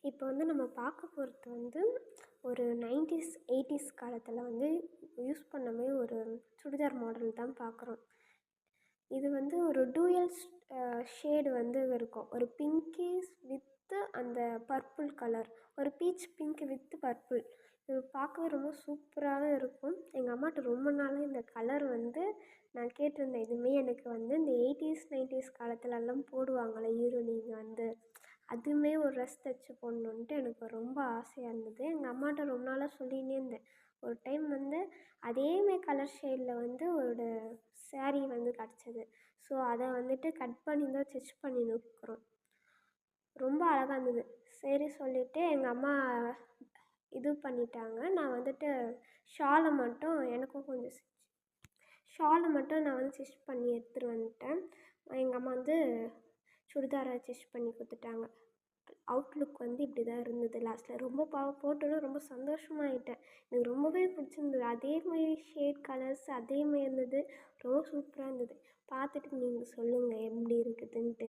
இப்போ வந்து நம்ம பார்க்க போகிறது வந்து ஒரு 90s 80s காலத்தில் வந்து யூஸ் பண்ணவே ஒரு சுடிதார் மாடல் தான் பார்க்குறோம். இது வந்து ஒரு டூயல் ஷேடு வந்து இருக்கும். ஒரு பிங்கிஷ் வித்து அந்த பர்பிள் கலர், ஒரு பீச் பிங்க் வித் பர்பிள். இது பார்க்கவே ரொம்ப சூப்பராக இருக்கும். எங்கள் அம்மாட்ட ரொம்ப நாளாக இந்த கலர் வந்து நான் கேட்டிருந்தேன். இதுவுமே எனக்கு வந்து இந்த 80s 90s காலத்துலலாம் போடுவாங்கள்ல ஹீரோயினிங்க வந்து, அதுவுமே ஒரு ட்ரெஸ் தைச்சு போடணுன்ட்டு எனக்கு ரொம்ப ஆசையாக இருந்தது. எங்கள் அம்மாட்ட ரொம்ப நாளாக சொல்லிகிட்டே இருந்தேன். ஒரு டைம் வந்து அதேமாரி கலர் ஷேடில் வந்து ஒரு ஸாரீ வந்து கிடச்சிது. ஸோ அதை வந்துட்டு கட் பண்ணி தான் ஸ்டிச் பண்ணியிருக்கிறோம். ரொம்ப அழகாக இருந்தது. சரி சொல்லிவிட்டு எங்கள் அம்மா இது பண்ணிட்டாங்க. நான் வந்துட்டு ஷாலை மட்டும் எனக்கும் கொஞ்சம் ஷாலை மட்டும் நான் வந்து ஸ்டிச் பண்ணி எடுத்துகிட்டு வந்துட்டேன். எங்கள் அம்மா வந்து சுடிதாரை ஸ்டிச் பண்ணி கொடுத்துட்டாங்க. அவுட்லுக் வந்து இப்படி தான் இருந்தது லாஸ்ட்டில். ரொம்ப போட்டோன்னே ரொம்ப சந்தோஷமாயிட்டேன். எனக்கு ரொம்பவே பிடிச்சிருந்தது. அதேமாரி ஷேட் கலர்ஸ் அதேமாரி இருந்தது. ரொம்ப சூப்பராக இருந்தது. பார்த்துட்டு நீங்கள் சொல்லுங்கள் எப்படி இருக்குதுன்ட்டு.